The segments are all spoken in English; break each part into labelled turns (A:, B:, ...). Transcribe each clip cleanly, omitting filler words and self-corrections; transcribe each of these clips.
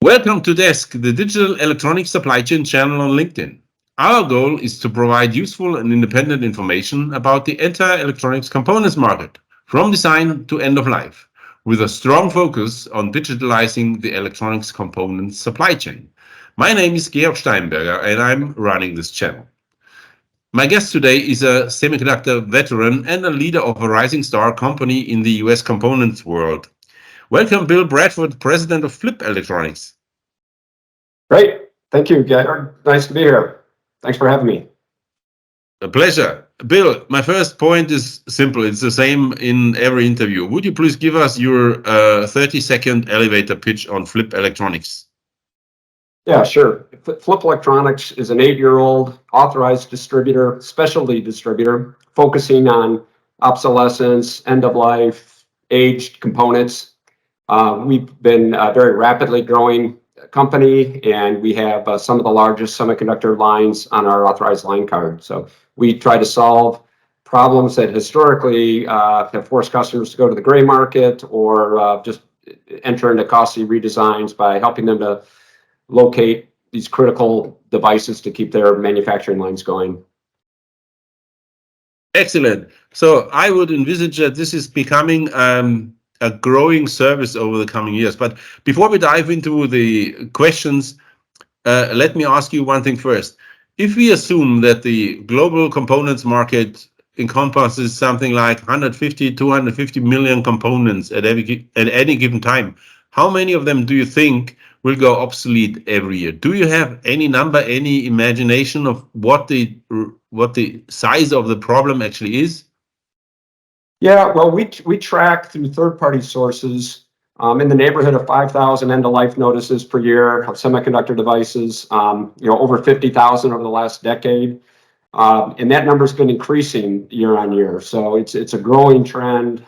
A: Welcome to Desk, the digital electronics supply chain channel on LinkedIn. Our goal is to provide useful and independent information about the entire electronics components market, from design to end of life, with a strong focus on digitalizing the electronics components supply chain. My name is Georg Steinberger and I'm running this channel. My guest today is a semiconductor veteran and a leader of a rising star company in the US components world. Welcome, Bill Bradford, president of Flip Electronics.
B: Great. Thank you, Georg. Nice to be here. Thanks for having me.
A: A pleasure. Bill, my first point is simple. It's the same in every interview. Would you please give us your 30-second elevator pitch on Flip Electronics?
B: Yeah, sure. Flip Electronics is an 8-year-old authorized distributor, specialty distributor, focusing on obsolescence, end-of-life, aged components. We've been a very rapidly growing company, and we have some of the largest semiconductor lines on our authorized line card. So we try to solve problems that historically have forced customers to go to the gray market or just enter into costly redesigns by helping them to locate these critical devices to keep their manufacturing lines going.
A: Excellent. So I would envisage that this is becoming a growing service over the coming years. But before we dive into the questions, let me ask you one thing first. If we assume that the global components market encompasses something like 150, 250 million components at any given time, how many of them do you think will go obsolete every year? Do you have any number, any imagination of what the size of the problem actually is?
B: Yeah, well, we track through third-party sources in the neighborhood of 5,000 end-of-life notices per year of semiconductor devices. Over 50,000 over the last decade, and that number's been increasing year on year. So it's a growing trend.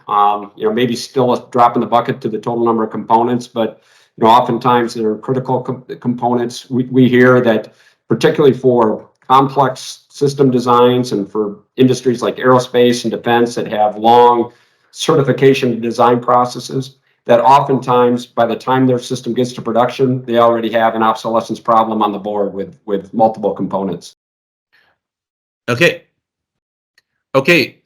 B: Maybe still a drop in the bucket to the total number of components, but oftentimes they're critical components. We hear that particularly for complex system designs and for industries like aerospace and defense that have long certification and design processes, that oftentimes by the time their system gets to production, they already have an obsolescence problem on the board with multiple components.
A: Okay.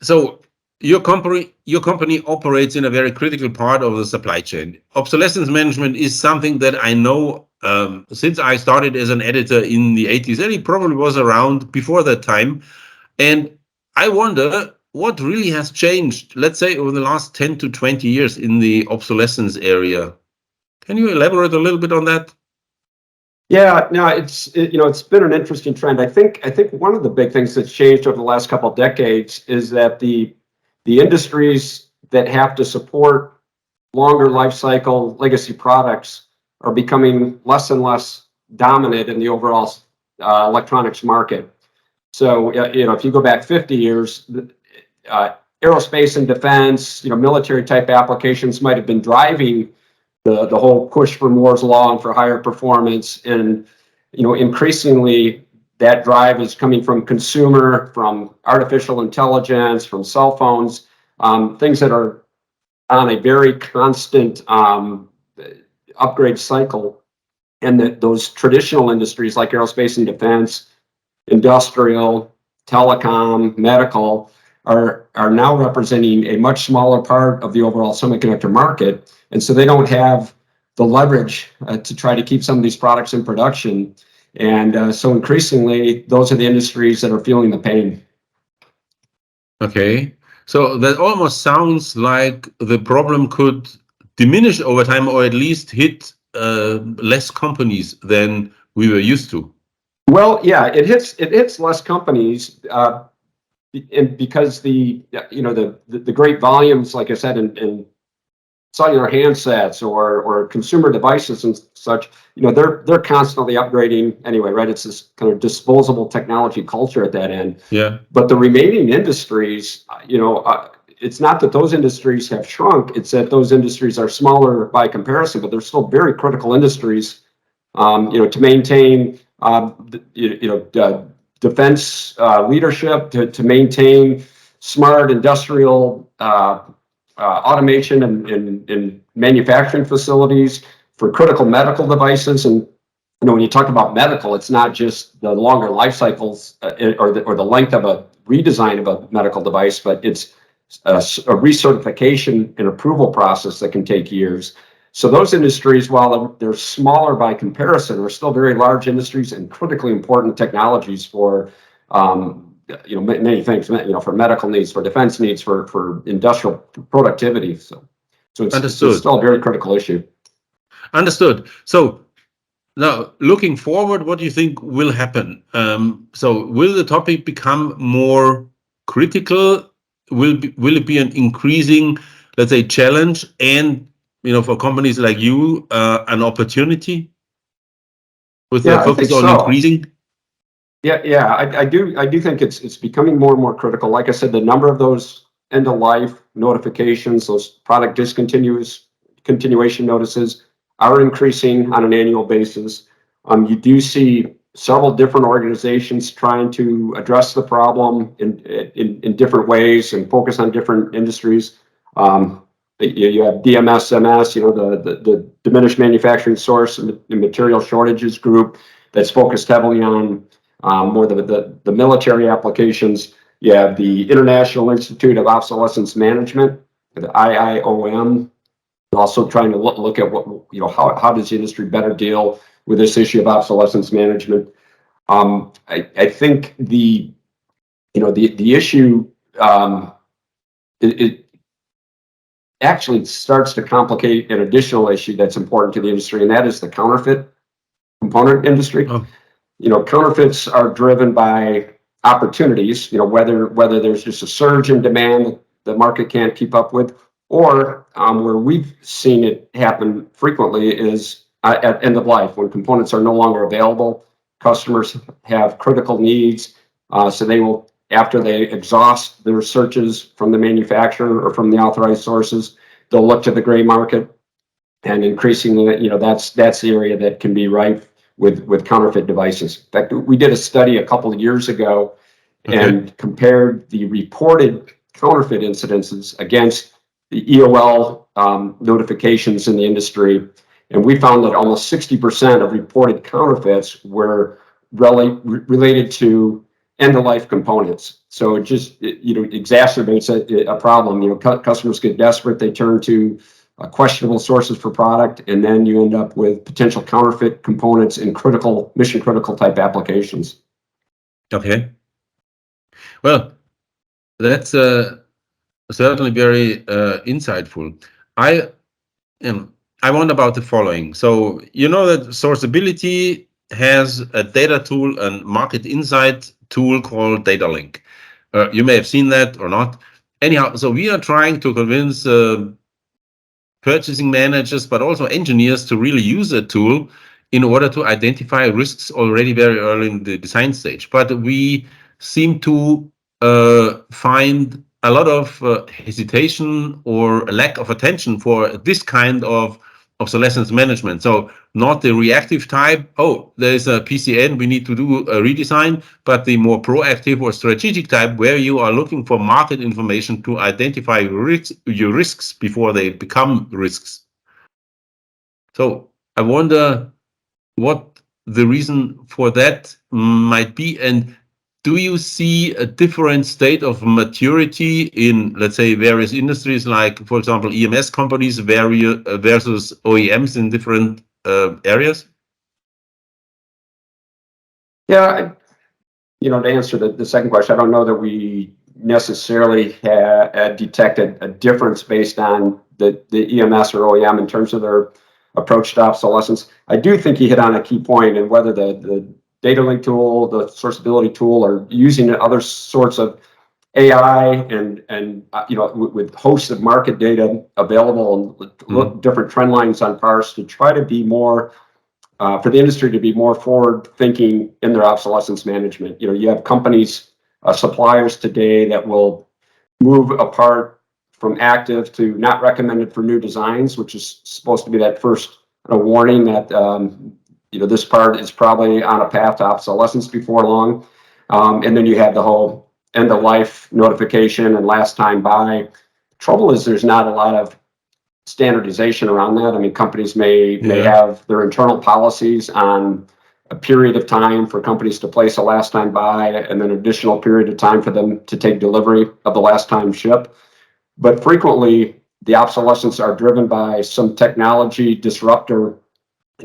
A: So your company operates in a very critical part of the supply chain. Obsolescence management is something that I know since I started as an editor in the 80s, and it probably was around before that time. And I wonder what really has changed, let's say, over the last 10 to 20 years in the obsolescence area. Can you elaborate a little bit on that?
B: Yeah, no, it's been an interesting trend. I think one of the big things that's changed over the last couple of decades is that the industries that have to support longer life cycle legacy products are becoming less and less dominant in the overall electronics market. So if you go back 50 years, aerospace and defense, military type applications might have been driving the whole push for Moore's law and for higher performance, and increasingly that drive is coming from consumer, from artificial intelligence, from cell phones, things that are on a very constant upgrade cycle, and that those traditional industries like aerospace and defense, industrial, telecom, medical are now representing a much smaller part of the overall semiconductor market. And so they don't have the leverage to try to keep some of these products in production. And so increasingly, those are the industries that are feeling the pain.
A: Okay. So that almost sounds like the problem could diminish over time, or at least hit less companies than we were used to.
B: Well, yeah, it hits less companies. And because the great volumes, like I said, in cellular handsets or consumer devices and such, they're constantly upgrading anyway, right? It's this kind of disposable technology culture at that end.
A: Yeah.
B: But the remaining industries, it's not that those industries have shrunk; it's that those industries are smaller by comparison, but they're still very critical industries. To maintain, defense leadership, to maintain smart industrial automation in manufacturing facilities, for critical medical devices. And when you talk about medical, it's not just the longer life cycles or the length of a redesign of a medical device, but it's a recertification and approval process that can take years. So those industries, while they're smaller by comparison, are still very large industries and critically important technologies for many things. For medical needs, for defense needs, for industrial productivity. So it's still a very critical issue.
A: Understood. So now, looking forward, what do you think will happen? So will the topic become more critical? Will it be an increasing, let's say, challenge, and for companies like you, an opportunity with the focus on increasing?
B: Yeah, I do think it's becoming more and more critical. Like I said, the number of those end of life notifications, those product continuation notices, are increasing on an annual basis. You do see several different organizations trying to address the problem in different ways and focus on different industries. You have DMS/MS, the Diminished Manufacturing Source and Material Shortages group that's focused heavily on more the military applications. You have the International Institute of Obsolescence Management, the IIOM, also trying to look at how does the industry better deal with this issue of obsolescence management. I think the issue it actually starts to complicate an additional issue that's important to the industry, and that is the counterfeit component industry.
A: Oh.
B: Counterfeits are driven by opportunities, whether there's just a surge in demand the market can't keep up with, or where we've seen it happen frequently is at end of life, when components are no longer available. Customers have critical needs, so they will, after they exhaust their searches from the manufacturer or from the authorized sources, they'll look to the gray market, and increasingly, that's the area that can be rife with counterfeit devices. In fact, we did a study a couple of years ago and compared the reported counterfeit incidences against the EOL notifications in the industry, and we found that almost 60% of reported counterfeits were related to end-of-life components. So it just exacerbates a problem. Customers get desperate; they turn to questionable sources for product, and then you end up with potential counterfeit components in mission-critical type applications.
A: Okay. Well, that's certainly very insightful. I wonder about the following. So that Sourceability has a data tool and market insight tool called Data Link. You may have seen that or not. Anyhow, so we are trying to convince purchasing managers, but also engineers, to really use a tool in order to identify risks already very early in the design stage. But we seem to find a lot of hesitation or a lack of attention for this kind of obsolescence management. So not the reactive type, there's a PCN, we need to do a redesign, but the more proactive or strategic type, where you are looking for market information to identify your risks before they become risks. So I wonder what the reason for that might be, and do you see a different state of maturity in, let's say, various industries, like, for example, EMS companies versus OEMs in different areas?
B: Yeah, to answer the second question, I don't know that we necessarily detected a difference based on the EMS or OEM in terms of their approach to obsolescence. I do think you hit on a key point, and whether the Data Link tool, the Sourceability tool, or using other sorts of AI and with hosts of market data available and look different trend lines on parts to try to be more for the industry to be more forward thinking in their obsolescence management. You have companies, suppliers today that will move a part from active to not recommended for new designs, which is supposed to be that first warning that this part is probably on a path to obsolescence before long. And then you have the whole end of life notification and last time buy. Trouble is there's not a lot of standardization around that. I mean, companies may have their internal policies on a period of time for companies to place a last time buy, and then an additional period of time for them to take delivery of the last time ship. But frequently, the obsolescence are driven by some technology disruptor,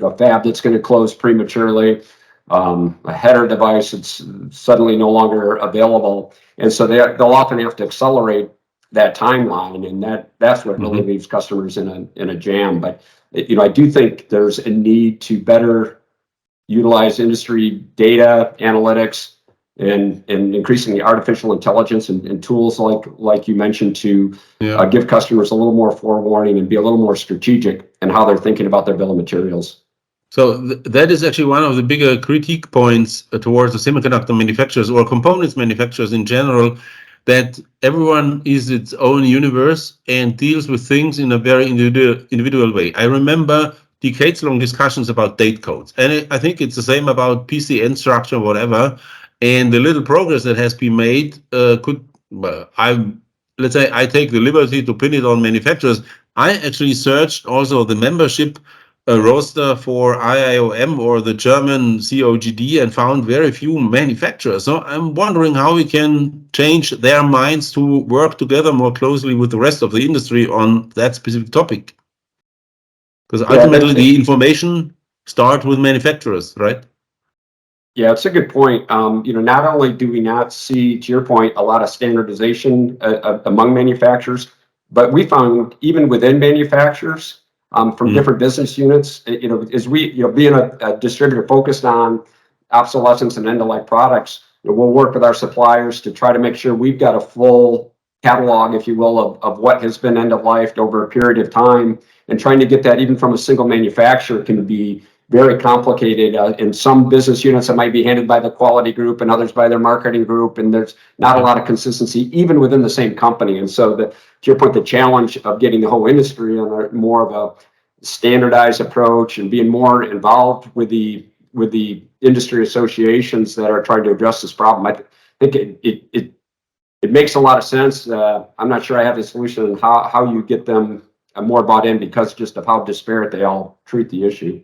B: a fab that's going to close prematurely, a header device that's suddenly no longer available, and so they'll often have to accelerate that timeline, and that's what really leaves customers in a jam. But I do think there's a need to better utilize industry data analytics and increasingly artificial intelligence and tools like you mentioned to give customers a little more forewarning and be a little more strategic in how they're thinking about their bill of materials.
A: So that is actually one of the bigger critique points towards the semiconductor manufacturers or components manufacturers in general, that everyone is its own universe and deals with things in a very individual way. I remember decades-long discussions about date codes, and I think it's the same about PCN structure, whatever. And the little progress that has been made let's say I take the liberty to pin it on manufacturers. I actually searched also the membership roster for IIOM or the German COGD and found very few manufacturers. So I'm wondering how we can change their minds to work together more closely with the rest of the industry on that specific topic. Because ultimately the information starts with manufacturers, right?
B: Yeah, it's a good point. Not only do we not see, to your point, a lot of standardization among manufacturers, but we found even within manufacturers from different business units, as we, being a distributor focused on obsolescence and end-of-life products, we'll work with our suppliers to try to make sure we've got a full catalog, if you will, of what has been end-of-life over a period of time, and trying to get that even from a single manufacturer can be very complicated. In some business units, it might be handled by the quality group and others by their marketing group, and there's not a lot of consistency even within the same company. And so, to your point, the challenge of getting the whole industry on more of a standardized approach and being more involved with the industry associations that are trying to address this problem, I think it makes a lot of sense. I'm not sure I have the solution on how you get them more bought in because just of how disparate they all treat the issue.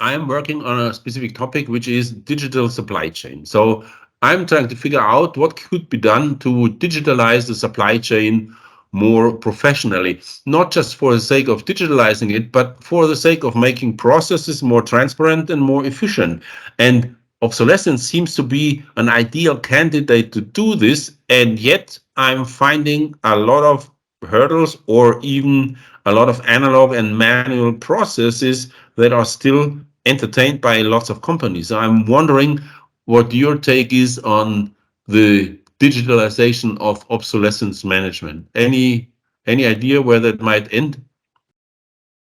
A: I am working on a specific topic, which is digital supply chain. So I'm trying to figure out what could be done to digitalize the supply chain more professionally, not just for the sake of digitalizing it, but for the sake of making processes more transparent and more efficient. And obsolescence seems to be an ideal candidate to do this. And yet I'm finding a lot of hurdles or even a lot of analog and manual processes that are still entertained by lots of companies. So I'm wondering what your take is on the digitalization of obsolescence management. Any idea where that might end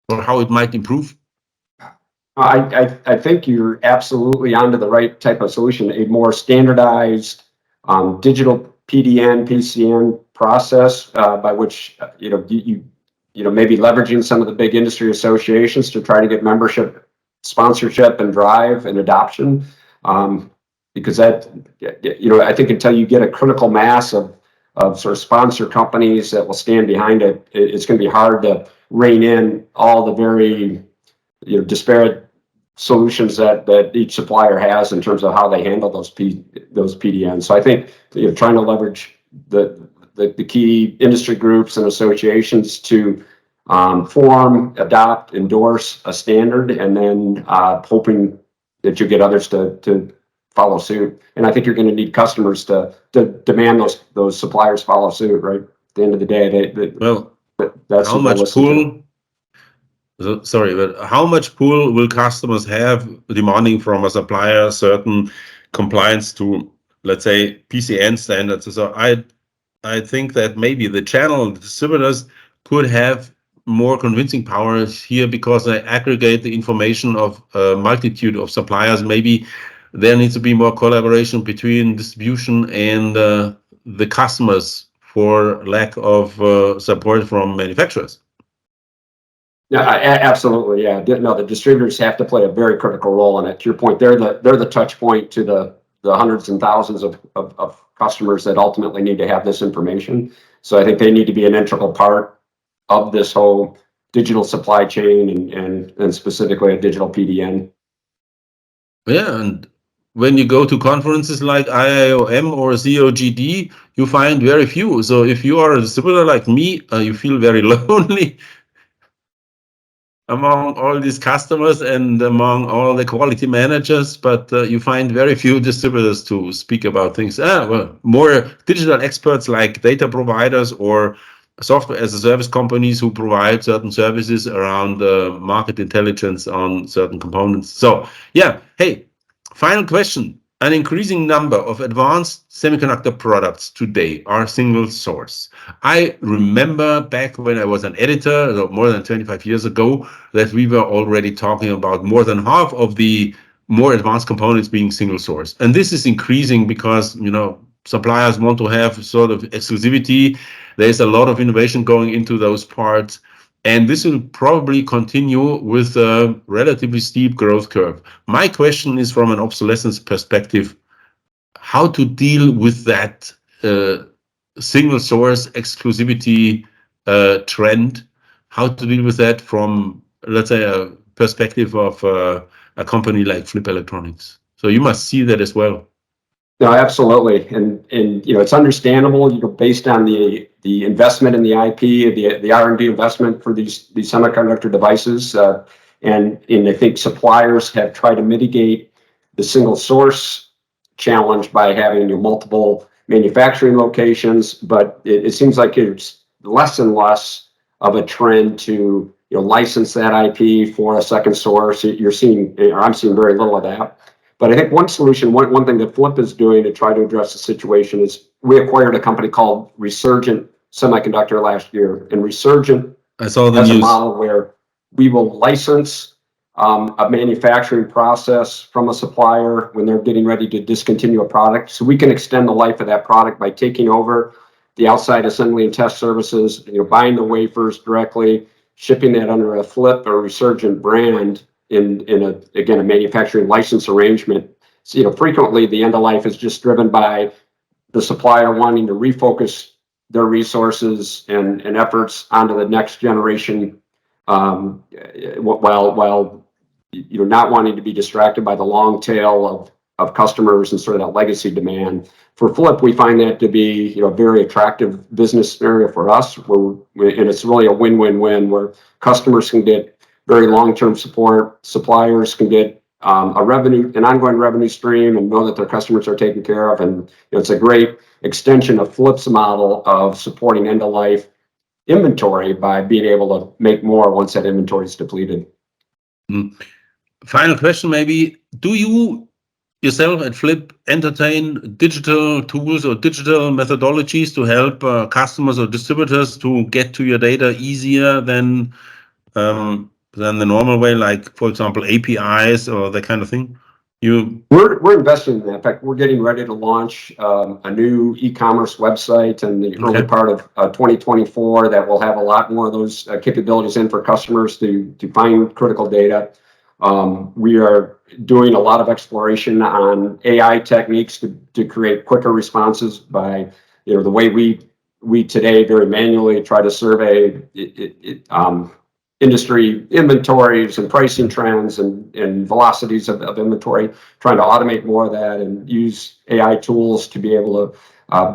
A: or how it might improve?
B: I think you're absolutely onto the right type of solution. A more standardized digital PDN, PCN process by which you maybe leveraging some of the big industry associations to try to get membership, sponsorship, and drive and adoption. Because that, I think until you get a critical mass of sort of sponsor companies that will stand behind it, it's going to be hard to rein in all the very disparate solutions that each supplier has in terms of how they handle those PDNs. So I think trying to leverage the key industry groups and associations to form, adopt, endorse a standard, and then hoping that you get others to follow suit. And I think you're going to need customers to demand those suppliers follow suit. Right at the end of the day, that's
A: how much pull. Sorry, but how much pull will customers have demanding from a supplier certain compliance to, let's say, PCN standards? So I think that maybe the channel distributors could have more convincing powers here because they aggregate the information of a multitude of suppliers. Maybe there needs to be more collaboration between distribution and the customers for lack of support from manufacturers.
B: Yeah, absolutely. Yeah, no, the distributors have to play a very critical role in it. To your point, they're the touch point to the hundreds and thousands of customers that ultimately need to have this information. So I think they need to be an integral part of this whole digital supply chain and specifically a digital PDN.
A: Yeah, and when you go to conferences like IIOM or COGD, you find very few. So if you are a distributor like me, you feel very lonely among all these customers and among all the quality managers, but you find very few distributors to speak about things. Well, more digital experts like data providers or software as a service companies who provide certain services around market intelligence on certain components. So yeah, hey, final question. An increasing number of advanced semiconductor products today are single source. I remember back when I was an editor, more than 25 years ago, that we were already talking about more than half of the more advanced components being single source. And this is increasing because, suppliers want to have sort of exclusivity. There's a lot of innovation going into those parts. And this will probably continue with a relatively steep growth curve. My question is from an obsolescence perspective, how to deal with that single source exclusivity trend, how to deal with that from, let's say, a perspective of a company like Flip Electronics. So you must see that as well.
B: No, absolutely, and it's understandable, based on the investment in the IP, the R&D investment for these semiconductor devices, and I think suppliers have tried to mitigate the single source challenge by having multiple manufacturing locations, but it seems like it's less and less of a trend to license that IP for a second source. I'm seeing very little of that. But I think one solution, one thing that Flip is doing to try to address the situation is we acquired a company called Resurgent Semiconductor last year. And Resurgent
A: has a
B: model where we will license a manufacturing process from a supplier when they're getting ready to discontinue a product. So we can extend the life of that product by taking over the outside assembly and test services, buying the wafers directly, shipping that under a Flip or Resurgent brand in a manufacturing license arrangement. So, frequently the end of life is just driven by the supplier wanting to refocus their resources and efforts onto the next generation, while not wanting to be distracted by the long tail of customers and sort of that legacy demand. For Flip, we find that to be a very attractive business scenario for us, and it's really a win-win-win where customers can get very long-term support, suppliers can get an ongoing revenue stream and know that their customers are taken care of, and it's a great extension of Flip's model of supporting end-of-life inventory by being able to make more once that inventory is depleted.
A: Final question, maybe. Do you yourself at Flip entertain digital tools or digital methodologies to help customers or distributors to get to your data easier than the normal way, like, for example, APIs or that kind of thing?
B: We're investing in that. In fact, we're getting ready to launch a new e-commerce website in the early part of 2024 that will have a lot more of those capabilities in for customers to find critical data. We are doing a lot of exploration on AI techniques to create quicker responses by the way we today very manually try to survey industry inventories and pricing trends and velocities of inventory, trying to automate more of that and use AI tools to be able to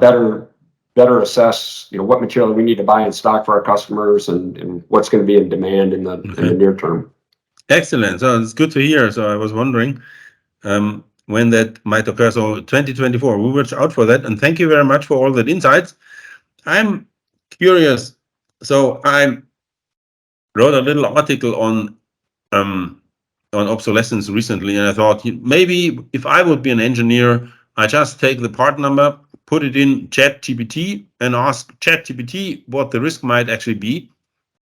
B: better assess what material we need to buy in stock for our customers and what's going to be in demand in the near term.
A: Excellent. So it's good to hear. So I was wondering when that might occur. So 2024, we'll watch out for that. And thank you very much for all that insights. I'm curious. So I wrote a little article on obsolescence recently, and I thought maybe if I would be an engineer, I just take the part number, put it in ChatGPT, and ask ChatGPT what the risk might actually be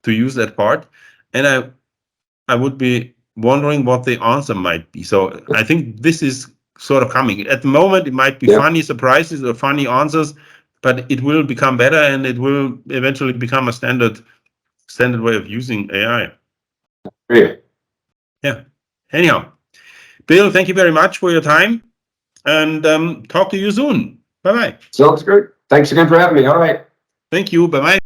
A: to use that part, and I would be wondering what the answer might be. So I think this is sort of coming. At the moment, it might be funny surprises or funny answers, but it will become better, and it will eventually become a standard way of using AI.
B: Great.
A: Yeah. Anyhow, Bill, thank you very much for your time, and talk to you soon. Bye-bye.
B: Sounds great. Thanks again for having me. All right.
A: Thank you. Bye-bye.